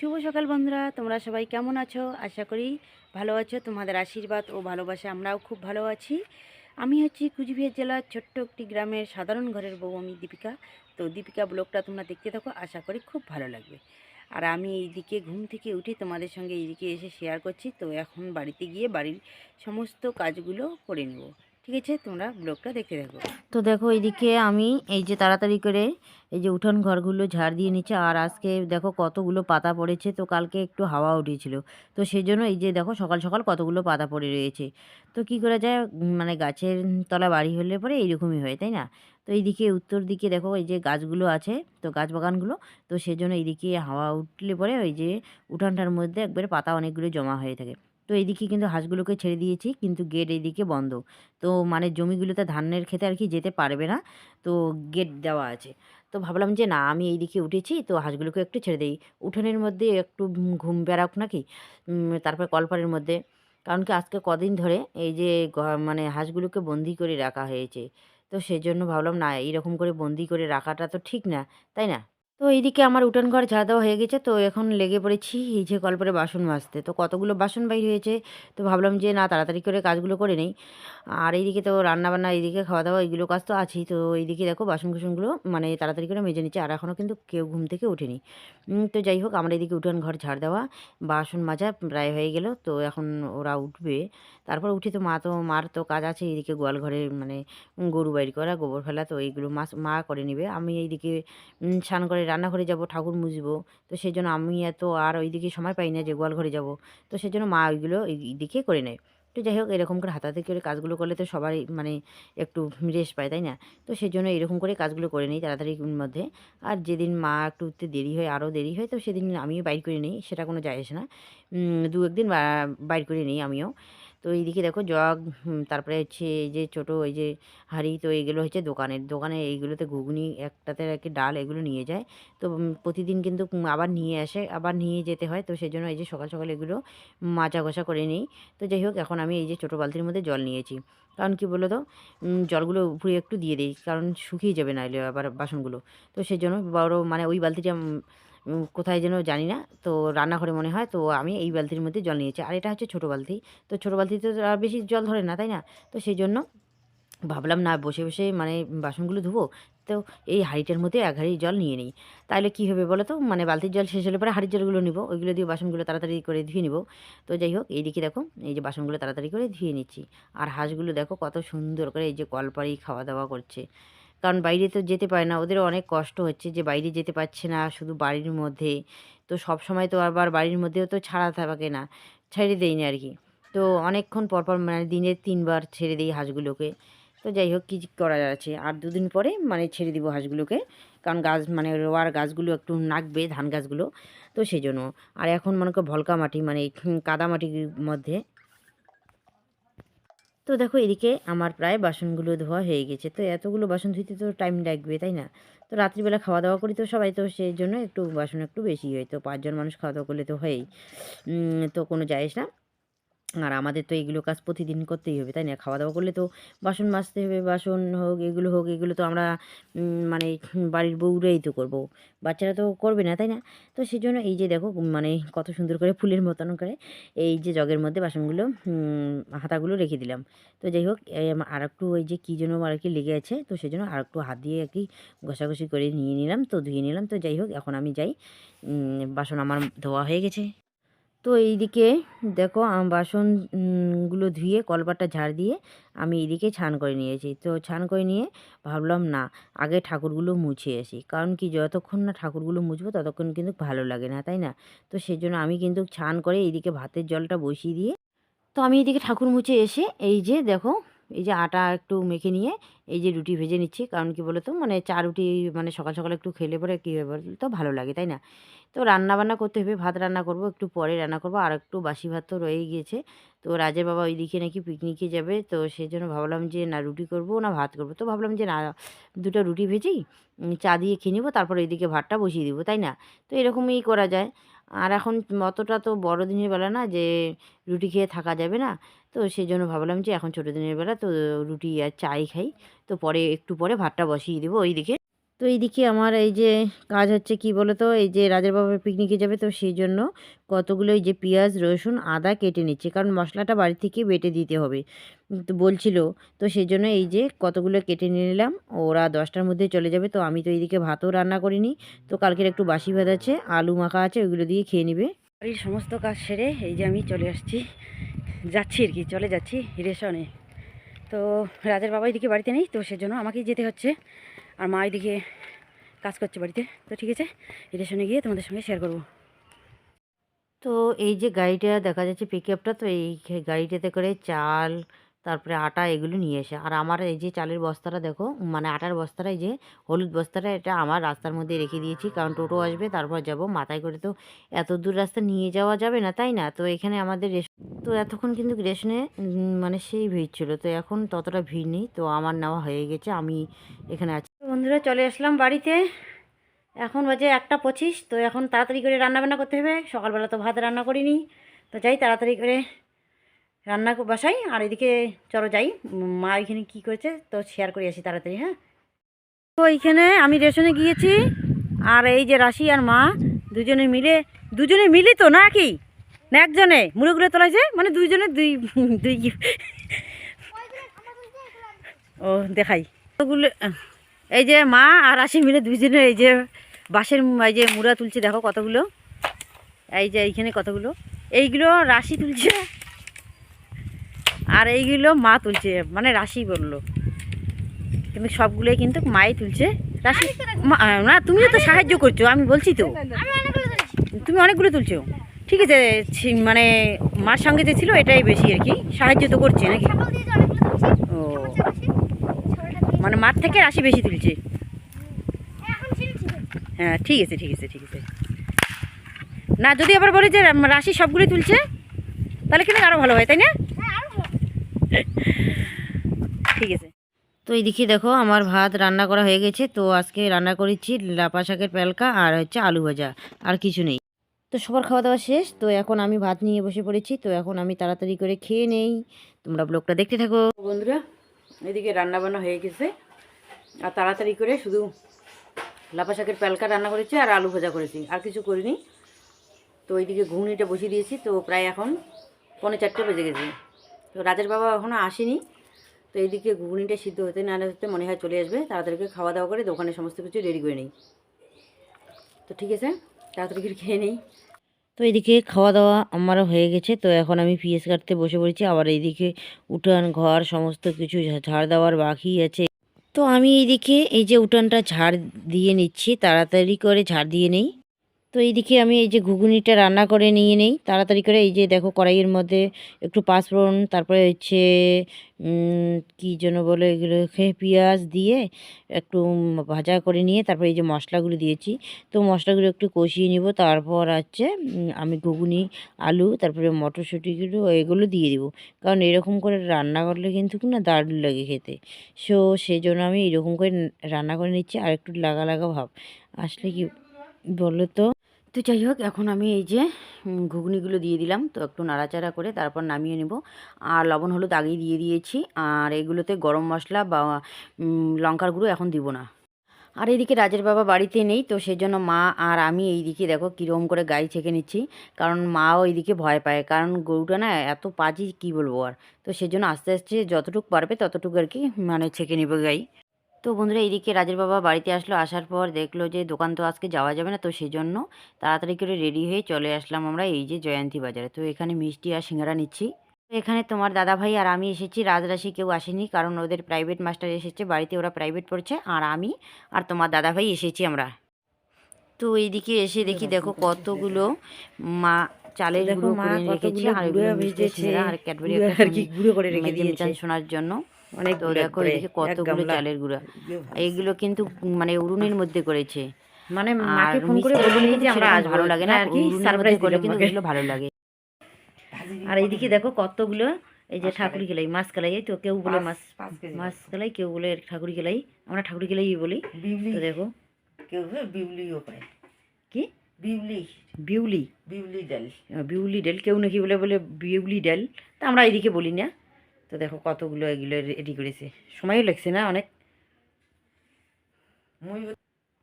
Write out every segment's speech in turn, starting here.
শুভ সকাল বন্ধুরা, তোমরা সবাই কেমন আছো? আশা করি ভালো আছো। তোমাদের আশীর্বাদ ও ভালোবাসা আমরাও খুব ভালো আছি। আমি হচ্ছি কুচবিহার জেলার ছোট্ট একটি গ্রামের সাধারণ ঘরের বউ, আমি দীপিকা। তো দীপিকা ব্লগটা তোমরা দেখতে থাকো, আশা করি খুব ভালো লাগবে। আর আমি এইদিকে ঘুম থেকে উঠে তোমাদের সঙ্গে এইদিকে এসে শেয়ার করছি। তো এখন বাড়িতে গিয়ে বাড়ির সমস্ত কাজগুলো করে নেব। ঠিক আছে, তোমরা ব্লগটা দেখতে থাকো। তো দেখো এইদিকে আমি এই যে তাড়াতাড়ি করে এই যে উঠোন ঘরগুলো ঝাড় দিয়ে নিচ্ছে। আর আজকে দেখো কতগুলো পাতা পড়েছে, তো কালকে একটু হাওয়া উঠেছিল, তো সেই জন্য এই যে দেখো সকাল সকাল কতগুলো পাতা পড়ে রয়েছে। তো কি করা যায়, মানে গাছের তলা বাড়ি হলে পরে এইরকমই হয়, তাই না? তো এইদিকে উত্তর দিকে দেখো এই যে গাছগুলো আছে, তো গাছ বাগানগুলো, তো সেজন্য এইদিকে হাওয়া উঠলে পরে ওই যে উঠানটার মধ্যে একবারে পাতা অনেকগুলো জমা হয়ে থাকে। তো এইদিকে কিন্তু হাঁসগুলোকে ছেড়ে দিয়েছি, কিন্তু গেট এইদিকে বন্ধ। তো মানে জমিগুলোতে ধানের খেতে আর কি যেতে পারবে না, তো গেট দেওয়া আছে। তো ভাবলাম যে না, আমি এইদিকে উঠেছি, তো হাঁসগুলোকে একটু ছেড়ে দিই উঠোনের মধ্যে, একটু ঘুম বেড়াক নাকি। তারপর কলপারের মধ্যে, কারণ কি আজকে কদিন ধরে এই যে মানে হাঁসগুলোকে বন্দি করে রাখা হয়েছে। তো সেজন্য ভাবলাম না, এইরকম করে বন্দি করে রাখাটা তো ঠিক না, তাই না? তো এইদিকে আমার উঠান ঘর ঝাড় দেওয়া হয়ে গেছে, তো এখন লেগে পড়েছি এই যে কলপারে বাসন মাজতে। তো কতগুলো বাসন বাইর হয়েছে, তো ভাবলাম যে না, তাড়াতাড়ি করে কাজগুলো করে নেই। আর এইদিকে তো রান্নাবান্না, এইদিকে খাওয়া দাওয়া, এইগুলো কাজ তো আছেই। তো এইদিকে দেখো বাসন কুসনগুলো মানে তাড়াতাড়ি করে মেজে নিচ্ছে, আর এখনও কিন্তু কেউ ঘুম থেকে ওঠেনি। তো যাই হোক, আমার এইদিকে উঠান ঘর ঝাড় দেওয়া, বাসন মাজা প্রায় হয়ে গেল। তো এখন ওরা উঠবে, তারপর উঠে তো মার তো কাজ আছে এইদিকে গোয়াল ঘরে, মানে গরু বাইর করা, গোবর ফেলা, তো এইগুলো মা করে নেবে। আমি এইদিকে স্নান করে রান্নাঘরে যাব, ঠাকুর মুছবো। তো সেই জন্য আমি এত আর ওইদিকে সময় পাই না যে গোয়াল ঘরে যাব। তো সেই জন্য মা ওইগুলো এইদিকে করে নেয়। তো যাই হোক, এরকম করে হাতাহাতি করে কাজগুলো করলে তো সবাই মানে একটু রেস্ট পায়, তাই না? তো সেই জন্য এরকম করে কাজগুলো করে নিই তাড়াতাড়ির মধ্যে। আর যেদিন মা একটু উঠতে দেরি হয়, আরও দেরি হয়, তো সেদিন আমিও বাইর করে নিই, সেটা কোনো যায় আসে না। দু একদিন বাইর করে নিই আমিও। তো এইদিকে দেখো জগ, তারপরে হচ্ছে এই যে ছোটো এই যে হাঁড়ি, তো এইগুলো হচ্ছে দোকানে এইগুলোতে ঘুগনি, একটাতে আর কি ডাল, এগুলো নিয়ে যায়। তো প্রতিদিন কিন্তু আবার নিয়ে আসে, আবার নিয়ে যেতে হয়। তো সেই জন্য এই যে সকাল সকাল এগুলো মাজা ঘষা করে নিই। তো যাই হোক, এখন আমি এই যে ছোটো বালতির মধ্যে জল নিয়েছি, কারণ কি বলো তো, জলগুলো উপরে একটু দিয়ে দিই, কারণ শুকিয়ে যাবে না এলে আবার বাসনগুলো। তো সেই জন্য বড় মানে ওই বালতিটা কোথায় যেন জানি না, তো রান্নাঘরে মনে হয়, তো আমি এই বালতির মধ্যে জল নিয়েছি। আর এটা হচ্ছে ছোটো বালতি, তো ছোটো বালতিতে তো আর বেশি জল ধরে না, তাই না? তো সেই জন্য ভাবলাম না, বসে বসে মানে বাসনগুলো ধুবো, তো এই হাঁড়িটার মধ্যে এক হাঁড়ি জল নিয়ে নিই। তাহলে কী হবে বলো তো, মানে বালতির জল শেষ হলে পরে হাঁড়ির জলগুলো নিব, ওইগুলো দিয়ে বাসনগুলো তাড়াতাড়ি করে ধুয়ে নিব। তো যাই হোক, এইদিকে দেখো এই যে বাসনগুলো তাড়াতাড়ি করে ধুয়ে নিচ্ছি। আর হাঁসগুলো দেখো কত সুন্দর করে এই যে কলপাড়েই খাওয়া দাওয়া করছে, কারণ বাইরে তো যেতে পারে না, ওদেরও অনেক কষ্ট হচ্ছে যে বাইরে যেতে পারছে না, শুধু বাড়ির মধ্যে। তো সব সময় তো আবার বাড়ির মধ্যেও তো ছাড়া থাকে না, ছেড়ে দেয় না আর কি। তো অনেকক্ষণ পরপর মানে দিনে 3 বার ছেড়ে দিই হাঁসগুলোকে। তো যাই হোক, কী করা যাচ্ছে, আর দুদিন পরে মানে ছেড়ে দিব হাঁসগুলোকে, কারণ গাছ মানে রোয়ার গাছগুলো একটু নাকবে, ধান গাছগুলো, তো সেই জন্য। আর এখন মনে করো ভলকা মাটি, মানে কাদা মাটির মধ্যে। তো দেখো এদিকে আমার প্রায় বাসনগুলো ধোয়া হয়ে গেছে। তো এতগুলো বাসন ধুইতে তো টাইম লাগবে, তাই না? তো রাত্রিবেলা খাওয়া দাওয়া করি তো সবাই, তো সেই জন্য একটু বাসন একটু বেশি হয়। তো 5 জন মানুষ খাওয়া দাওয়া করলে তো হয়ই। তো কোনো যায় আসে না। আর আমাদের তো এগুলো কাজ প্রতিদিন করতেই হবে, তাই না? খাওয়া দাওয়া করলে তো বাসন মাজতে হবে, বাসন হোক, এগুলো তো আমরা মানে বাড়ির বউরাই তো করব, বাচ্চারা তো করবে না, তাই না? তো সেজন্য এই যে দেখো মানে কত সুন্দর করে ফুলের মতন করে এই যে জগের মধ্যে বাসনগুলো, হাতাগুলো রেখে দিলাম। তো যাই হোক, আর একটু ওই যে কী যেন আর কি লেগে আছে, তো সেজন্য আর একটু হাত দিয়ে আর কি ঘষাঘষি করে নিয়ে নিলাম, তো ধুয়ে নিলাম। তো যাই হোক, এখন আমি যাই, বাসন আমার ধোয়া হয়ে গেছে। তো এইদিকে দেখো বাসন গুলো ধুয়ে কলপাটটা ঝাড় দিয়ে আমি এইদিকে ছান করে নিয়েছি। তো ছান করে নিয়ে ভাবলাম না, আগে ঠাকুরগুলো মুছে আসি, কারণ কি যতক্ষণ না ঠাকুরগুলো মুছবো ততক্ষণ কিন্তু ভালো লাগে না, তাই না? তো সেজন্য আমি কিন্তু ছান করে এইদিকে ভাতের জলটা বসিয়ে দিয়ে, তো আমি এদিকে ঠাকুর মুছে এসে এই যে দেখো এই যে আটা একটু মেখে নিয়ে এই যে রুটি ভেজে নিচ্ছি, কারণ কি বলো তো, মানে চা রুটি মানে সকাল সকাল একটু খেলে পরে কী হবে বলো তো, ভালো লাগে, তাই না? তো রান্না বান্না করতে হবে, ভাত রান্না করব, একটু পরে রান্না করব, আর একটু বাসি ভাত তো রয়েই গিয়েছে। তো রাজের বাবা ওইদিকে নাকি পিকনিকে যাবে, তো সেই জন্য ভাবলাম যে না রুটি করব না ভাত করব। তো ভাবলাম যে না, দুটো রুটি ভেজেই চা দিয়ে খেয়ে নিব, তারপর এইদিকে ভাতটা বসিয়ে দিব, তাই না? তো এরকমই করা যায়। আর এখন অতটা তো বড়দিনের বেলা না যে রুটি খেয়ে থাকা যাবে না। তো সেই জন্য ভাবলাম যে এখন ছোটো দিনের বেলা তো রুটি আর চাই খাই। তো পরে একটু পরে ভাতটা বসিয়ে দেবো ওইদিকে। তো এইদিকে আমার এই যে কাজ হচ্ছে কি বলো তো, এই যে রাজের বাবা পিকনিকে যাবে, তো সেই জন্য কতগুলো এই যে পেঁয়াজ রসুন আদা কেটে নিচ্ছে, কারণ মশলাটা বাড়ি থেকে বেটে দিতে হবে তো বলছিল। তো সেই জন্য এই যে কতগুলো কেটে নিয়ে নিলাম, ওরা 10টার মধ্যে চলে যাবে। তো আমি তো এইদিকে ভাতও রান্না করিনি, তো কালকের একটু বাসি ভাত আছে, আলু মাখা আছে, ওইগুলো দিয়ে খেয়ে নিবে। বাড়ির সমস্ত কাজ সেরে এই যে আমি চলে আসছি, যাচ্ছি আর কি, চলে যাচ্ছি রেশনে। তো রাজের বাবা এদিকে বাড়িতে নেই, তো সেজন্য আমাকেই যেতে হচ্ছে, আর মা এদিকে কাজ করছে বাড়িতে। তো ঠিক আছে, রেশনে গিয়ে তোমাদের সঙ্গে শেয়ার করব। তো এই যে গাড়িটা দেখা যাচ্ছে পিকআপটা, তো এই গাড়িটাতে করে চাল তারপরে আটা এগুলো নিয়ে এসে, আর আমার এই যে চালের বস্তাটা দেখো, মানে আটার বস্তাটা, এই যে হলুদ বস্তাটা, এটা আমার রাস্তার মধ্যে রেখে দিয়েছি, কারণ টোটো আসবে তারপর যাব, মাথায় করে তো এত দূর রাস্তা নিয়ে যাওয়া যাবে না, তাই না? তো এখানে আমাদের তো এতক্ষণ কিন্তু রেশনে মানে সেই ভিড় ছিল, তো এখন ততটা ভিড় নেই, তো আমার নেওয়া হয়ে গেছে, আমি এখানে আছি। বন্ধুরা চলে আসলাম বাড়িতে, এখন বাজে 1টা 25। তো এখন তাড়াতাড়ি করে রান্নাবান্না করতে হবে, সকালবেলা তো ভাত রান্না করিনি, তো যাই তাড়াতাড়ি করে রান্না বসাই। আর এদিকে চলো যাই, মা এখানে কি করেছে তো শেয়ার করে আসি তাড়াতাড়ি। হ্যাঁ, তো এইখানে আমি রেশনে গিয়েছি, আর এই যে রাশি আর মা দুজনে মিলে তো না কি, না একজনে মুড়োগুলো তোলাইছে, মানে দুইজনে দুই দুই ও দেখাই ওগুলো। এই যে মা আর রাশি মিলে দুইজনে এই যে বাঁশের এই যে মুড়া তুলছে, দেখো কতগুলো, এই যে এইখানে কতগুলো, এইগুলো রাশি তুলছে, আর এইগুলো মা তুলছে, মানে রাশি বললো, কিন্তু সবগুলোই কিন্তু মাই তুলছে। রাশি না, তুমিও তো সাহায্য করছো, আমি বলছি তো তুমি অনেকগুলো তুলছো, ঠিক আছে, মানে মার সঙ্গে যে ছিল এটাই বেশি আর কি, সাহায্য তো করছে নাকি। ও, মানে মার থেকে রাশি বেশি তুলছে। হ্যাঁ ঠিক আছে ঠিক আছে ঠিক আছে। না যদি আবার বলে যে রাশি সবগুলোই তুলছে, তাহলে কিন্তু আরও ভালো হয়, তাই না? ঠিক আছে। তো এইদিকে দেখো আমার ভাত রান্না করা হয়ে গেছে, তো আজকে রান্না করেছি লাপা শাকের প্যালকা আর হচ্ছে আলু ভাজা, আর কিছু নেই। তো সবার খাওয়া দাওয়া শেষ, তো এখন আমি ভাত নিয়ে বসে পড়েছি, তো এখন আমি তাড়াতাড়ি করে খেয়ে নেই, তোমরা ব্লগটা দেখতে থাকো। বন্ধুরা এদিকে রান্না বান্না হয়ে গেছে, আর তাড়াতাড়ি করে শুধু লাপা শাকের প্যালকা রান্না করেছি আর আলু ভাজা করেছি, আর কিছু করিনি। তো ওইদিকে ঘুগনিটা বসিয়ে দিয়েছি, তো প্রায় এখন 3:45 বেজে গেছে, তো রাজের বাবা এখনও আসেনি। তো এইদিকে ঘুগনিটা সিদ্ধ হতে না হতে মনে হয় চলে আসবে, তাড়াতাড়ি করে খাওয়া দাওয়া করে দোকানে সমস্ত কিছু রেডি করে নিই। তো ঠিক আছে, তাড়াতাড়ি করে খেয়ে নিই। তো এইদিকে খাওয়া দাওয়া আমারও হয়ে গেছে, তো এখন আমি পিঁয়াজ কাটতে বসে পড়েছি, আবার এইদিকে উঠান ঘর সমস্ত কিছু ঝাড় দেওয়ার বাকি আছে। তো আমি এইদিকে এই যে উঠানটা ঝাড় দিয়ে নিচ্ছি, তাড়াতাড়ি করে ঝাড় দিয়ে নেই। তো এইদিকে আমি এই যে ঘুগনিটা রান্না করে নিয়ে নেই তাড়াতাড়ি করে, এই যে দেখো কড়াইয়ের মধ্যে একটু পাঁচফোড়ন, তারপরে হচ্ছে কী যেন বলে এগুলোকে, পেঁয়াজ দিয়ে একটু ভাজা করে নিয়ে তারপরে এই যে মশলাগুলো দিয়েছি, তো মশলাগুলো একটু কষিয়ে নিব, তারপর আছে আমি ঘুগনি আলু তারপরে মটরশুঁটিগুলো এগুলো দিয়ে দিব, কারণ এরকম করে রান্না করলে কিন্তু না দারুণ লাগে খেতে। সেই জন্য আমি এরকম করে রান্না করে নিচ্ছি, আর একটু লাগা লাগা ভাব আসলে কি বলো তো। তো যাই হোক, এখন আমি এই যে ঘুগনিগুলো দিয়ে দিলাম, তো একটু নাড়াচাড়া করে তারপর নামিয়ে নেব, আর লবণ হলুদ আগেই দিয়ে দিয়েছি, আর এগুলোতে গরম মশলা বা লঙ্কার গুঁড়ো এখন দিব না। আর এইদিকে রাজের বাবা বাড়িতে নেই, তো সেজন্য মা আর আমি এইদিকে দেখো কীরকম করে গাই ছেঁকে নিচ্ছি, কারণ মাও এইদিকে ভয় পায়, কারণ গরুটা না এত পাজি কী বলবো আর, তো সেজন্য আস্তে আস্তে যতটুকু পারবে ততটুকু আর কি মানে ছেঁকে নেবে গাই। তো বন্ধুরা এইদিকে রাজের বাবা বাড়িতে আসলো, আসার পর দেখলো যে দোকান তো আজকে যাওয়া যাবে না, তো সেই জন্য তাড়াতাড়ি করে রেডি হয়ে চলে আসলাম আমরা এই যে জয়ন্তী বাজারে। তো এখানে মিষ্টি আর সিঙ্গারা নিচ্ছি। তো এখানে তোমার দাদা ভাই আর আমি এসেছি, রাজরাশি কেউ আসেনি, কারণ ওদের প্রাইভেট মাস্টার এসেছে বাড়িতে, ওরা প্রাইভেট পড়ছে, আর আমি আর তোমার দাদা ভাই এসেছি আমরা। তো এইদিকে এসে দেখি দেখো কতগুলো মা চালের গুঁড়ো করে রেখেছি, আর এগুলো মিষ্টি সিঙ্গারা আর ক্যাডবেরি গুঁড়ো করে রেখে দিয়েছে শোনার জন্য। তো দেখো এদিকে কতগুলো চালের গুঁড়া, এইগুলো কিন্তু মানে উড়ুনের মধ্যে করেছে, মানে মাকে ফোন করে বলিনি যে আমরা আজ ভালো লাগে না আর কি, সারপ্রাইজ করে, কিন্তু এগুলো ভালো লাগে। আর এইদিকে দেখো কতগুলো এই যে ঠাকুরি কেলাই, মাছ কেলাই, এই তো কেউ বলে মাছ কেলাই, কেউ বলে ঠাকুরি কেলাই, আমরা ঠাকুরি কেলাই বলি। তো দেখো কেউ বিউলিও পায়, কি বিউলি বিউলি বিউলি ডাল, বিউলি ডাল কেউ নাকি বলে বলে বিউলি ডাল, তা আমরা এইদিকে বলি না। তো দেখো কতগুলো এগুলো রেডি করেছে, সময়ও লাগছে না অনেক।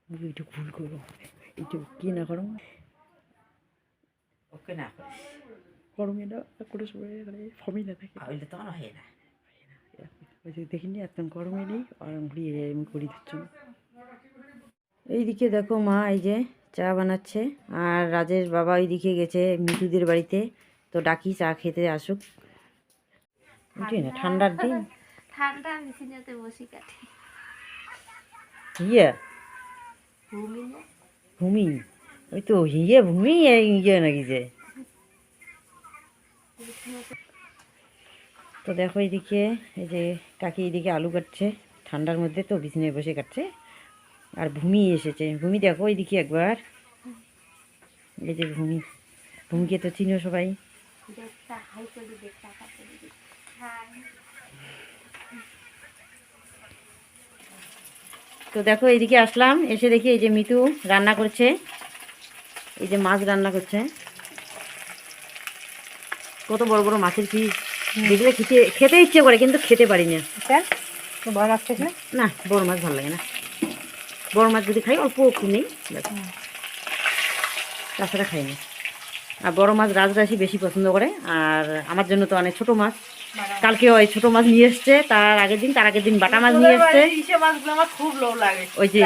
একটু ভুল করবো, একটু কি না করো, ওকে না করিস, গরমে না করে সবাই ফমি না থাকে, হইলে তো আমার হয় না। ওই যে দেখিনি এত গরমে নেই আর ঘুরিয়ে আমি করি দিচ্ছি। এইদিকে দেখো মা এই যে চা বানাচ্ছে, আর রাজের বাবা ওইদিকে গেছে মিঠুদের বাড়িতে, তো ডাকি চা খেতে আসুক। বুঝলি না ঠান্ডার দিন, ঠান্ডা মেশিনেতে বসি কাটি ইয়ে ঘুমি না ভূমি, ওই তো ইয়ে ভূমি ইয়ে নাকি যে। তো দেখো এইদিকে এই যে কাকি এইদিকে আলু কাটছে, ঠান্ডার মধ্যে তো বিছানায় বসে কাটছে। আর ভূমি এসেছে, ভূমি দেখো এইদিকে একবার, এই যে ভূমি, ভূমিকে তো চিনো সবাই। দেখটা হাই করে দেখটা কাটে হ্যাঁ। তো দেখো এইদিকে আসলাম, এসে দেখি এই যে মিতু রান্না করছে, এই যে মাছ রান্না করছে, কত বড় বড় মাছের পিস, দেখলে খেতে খেতে ইচ্ছে করে কিন্তু খেতে পারি না। বড় মাছ খাইস না? না বড় মাছ ভালো লাগে না, বড় মাছ যদি খাই অল্প একটু নেই, তাছাড়া খাই না। আর বড় মাছ রাজরাশি বেশি পছন্দ করে, আর আমার জন্য তো অনেক ছোট মাছ, কালকে ওই ছোট মাছ নিয়ে এসছে, তার আগের দিন বাটা মাছ নিয়ে এসছে, আমার খুব লোভ লাগে, ওই যে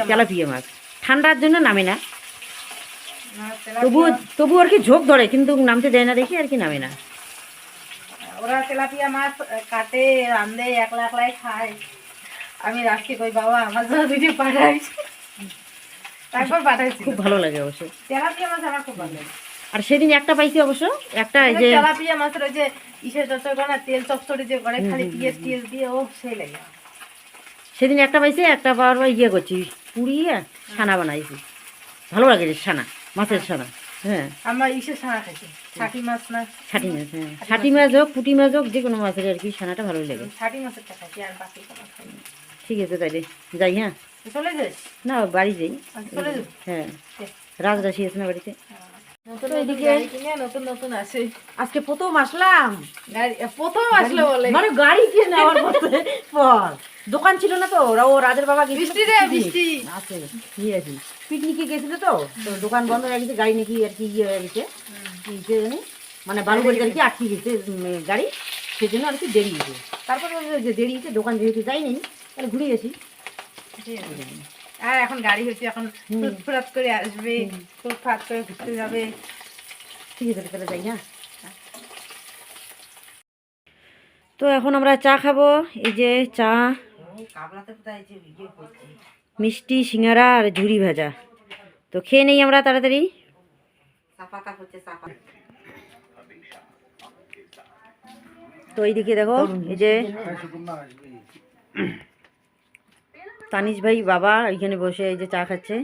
তেলাপিয়া মাছ, ঠান্ডার জন্য নামে না, তবু আর কি ঝোঁক ধরে কিন্তু নামতে দেয় না দেখি আর কি নামে না। ওরা তেলাপিয়া মাছ কাটে রান্ধে একলা একলাই খায়, আমি রাখি কই বাবা আমার জন্য ভিডিও পাঠাইছি, তারপর পাঠাইছি। খুব ভালো লাগে অবশ্য তেলাপিয়া মাছ, আমার খুব ভালো লাগে। আর সেদিন একটা পাইছি অবশ্য, একটা এই যে তেলাপিয়া মাছের ওই যে ইসের চচ্চড়ি করে না, তেল চচ্চড়ি যে করে খালি পিঁয়াজ টিয়াজ দিয়ে, ও সেই লাগে। সেদিন একটা পাইছি, একটা পাওয়ার পর ইয়ে করছি পুড়িয়ে ছানা বানাইছি, ভালো লাগে রে ছানা, মাছের ছানা। হ্যাঁ আমরা ইসের ছানা খাইছি, ছাটি মাছ না, ছাটি মাছ, হ্যাঁ ছাটি মাছ হোক পুঁটি মাছ হোক যে কোনো মাছের আর কি ছানাটা ভালোই লাগে। ছাটি মাছেরটা খাইছি, আর বাকি কোনো খাইনি। ঠিক আছে তাইলে যাই, হ্যাঁ চলে যাস? না বাড়ি যাই, চলে যাস? হ্যাঁ রাজরাশি আছে না বাড়িতে। নতুন তো নতুন এদিকে গাড়ি কিনে নতুন নতুন আসে, আজকে প্রথম আসলাম, গাড়ি প্রথম আসলো বলে মানে গাড়ি কিনে নেওয়ার পর দোকান ছিল না তো, ওরা ও রাজের বাবা গেছিল বৃষ্টি রে বৃষ্টি আছে নিয়েছি, পিকনিকে গেছিল তো, তো দোকান বন্ধ হয়ে গেছে, গাড়ি নাকি আর কি ইয়ে হয়ে গেছে, কি জানি মানে বালুবাড়ি আর কি আটকে গেছে গাড়ি, সেই জন্য আর কি দেরি হয়েছে। তারপরে যে দেরি হয়েছে দোকান যেহেতু যাইনি তাহলে ঘুরে গেছি। আর এখন গাড়ি হয়েছে, এখন ফুটফুরাত করে আসবে, ফুটফাট করে ঘুরতে যাবে। ঠিক আছে তাহলে যাই, হ্যাঁ। তো এখন আমরা চা খাবো, এই যে চা, মিষ্টি সিঙ্গারা আর ঝুড়ি ভাজা, তো খেয়ে নেই আমরা তাড়াতাড়ি। তো এইদিকে দেখো এই যে তানিশ ভাই বাবা এখানে বসে এই যে চা খাচ্ছে।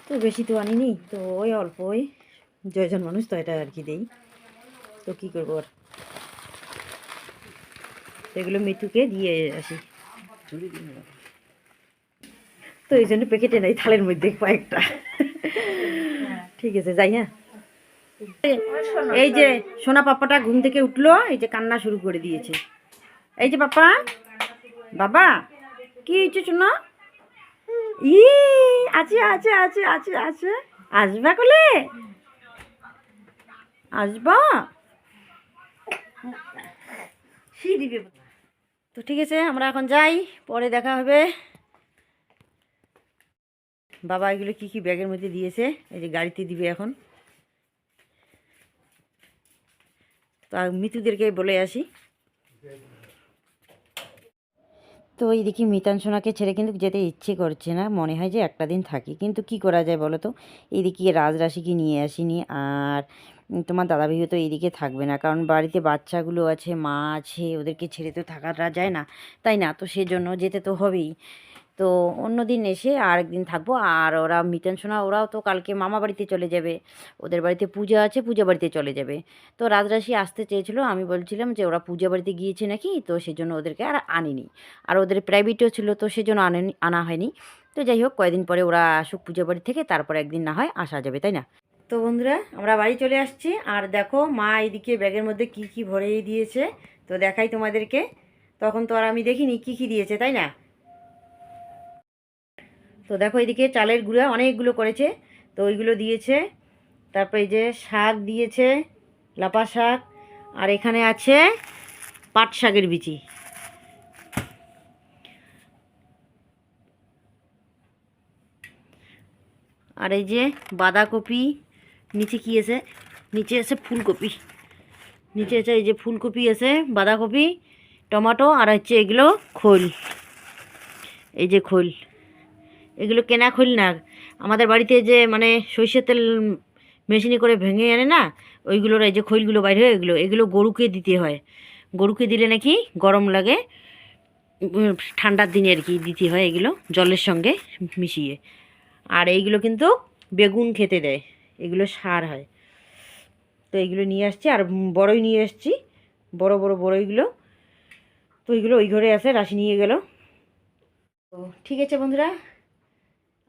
তো বেশি তো আনিনি, তো ওই অল্প ওই জয়জন মানুষ তো এটা আর কি দেই, তো কী করবো আর, এগুলো মিঠুকে দিয়ে আসি, তো এই জন্য প্যাকেটে নাই, থালের মধ্যে কয়েকটা। ঠিক আছে যাই, হ্যাঁ। এই যে সোনা পাপ্পাটা ঘুম থেকে উঠলো, এই যে কান্না শুরু করে দিয়েছে, এই যে পাপ্পা বাবা কি হয়েছে শোনা, ই আছে আছে আছে আছে আছে, আসবা কোলে, আসবা, তো ঠিক আছে আমরা এখন যাই, পরে দেখা হবে। বাবা এগুলো কি কি ব্যাগের মধ্যে দিয়েছে, এই যে গাড়িতে দিবে এখন, তো মিতুদেরকে বলে আসি। তো এইদিকে মিতান সোনাকে ছেড়ে কিন্তু যেতে ইচ্ছে করছে না, মনে হয় যে একটা দিন থাকি, কিন্তু কি করা যায় বলো তো, এইদিকে রাজরাশিকে নিয়ে আসিনি, আর তোমার দাদাভাইও তো এইদিকে থাকবে না, কারণ বাড়িতে বাচ্চাগুলো আছে, মা আছে, ওদেরকে ছেড়ে তো থাকা যায় না, তাই না, তো সেজন্য যেতে তো হবেই। তো অন্য দিন এসে আর একদিন থাকবো, আর ওরা মিতান সোনা ওরাও তো কালকে মামা বাড়িতে চলে যাবে, ওদের বাড়িতে পূজা আছে, পূজা বাড়িতে চলে যাবে। তো রাজরাশি আসতে চেয়েছিলো, আমি বলছিলাম যে ওরা পূজা বাড়িতে গিয়েছে নাকি, তো সেজন্য ওদেরকে আর আনিনি, আর ওদের প্রাইভেটও ছিল তো সেজন্য আনা হয়নি। তো যাই হোক কয়েকদিন পরে ওরা আসুক পূজা বাড়ি থেকে, তারপর একদিন না হয় আসা যাবে, তাই না। তো বন্ধুরা আমরা বাড়ি চলে আসছি, আর দেখো মা এইদিকে ব্যাগের মধ্যে কি কি ভরে দিয়েছে, তো দেখাই তোমাদেরকে। তখন তো আর আমি দেখিনি কি কি দিয়েছে, তাই না? তো দেখো এইদিকে চালের গুঁড়া অনেকগুলো করেছে, তো ওইগুলো দিয়েছে। তারপরে এই যে শাক দিয়েছে, লাপা শাক, আর এখানে আছে পাট শাকের বিচি। আর এই যে বাঁধাকপি, নিচে কি আছে, নিচে আছে ফুলকপি, নিচে আছে এই যে ফুলকপি আছে, বাঁধাকপি, টমেটো, আর হচ্ছে এগুলো খোল, এই যে খোল, এগুলো কেনা খোল না, আমাদের বাড়িতে যে মানে সরষের তেল মেশিনে করে ভেঙে আনে না, ওইগুলোর এই যে খোলগুলো বাইরে হয়, এগুলো এগুলো গরুকে দিতে হয়। গরুকে দিলে নাকি গরম লাগে, ঠান্ডার দিনে আর কি দিতে হয় এগুলো জলের সঙ্গে মিশিয়ে। আর এইগুলো কিন্তু বেগুন খেতে দেয়, এগুলো সার হয়। তো এইগুলো নিয়ে আসছি, আর বড়ই নিয়ে এসছি, বড় বড় বড়ইগুলো। তো এইগুলো ওই ঘরে আছে, রাশি নিয়ে গেল। তো ঠিক আছে বন্ধুরা,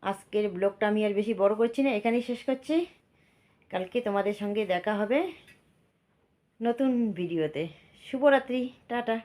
আজকের ব্লগটা আমি আর বেশি বড় করছি না, এখানেই শেষ করছি। কালকে তোমাদের সঙ্গে দেখা হবে নতুন ভিডিওতে। শুভরাত্রি, টাটা।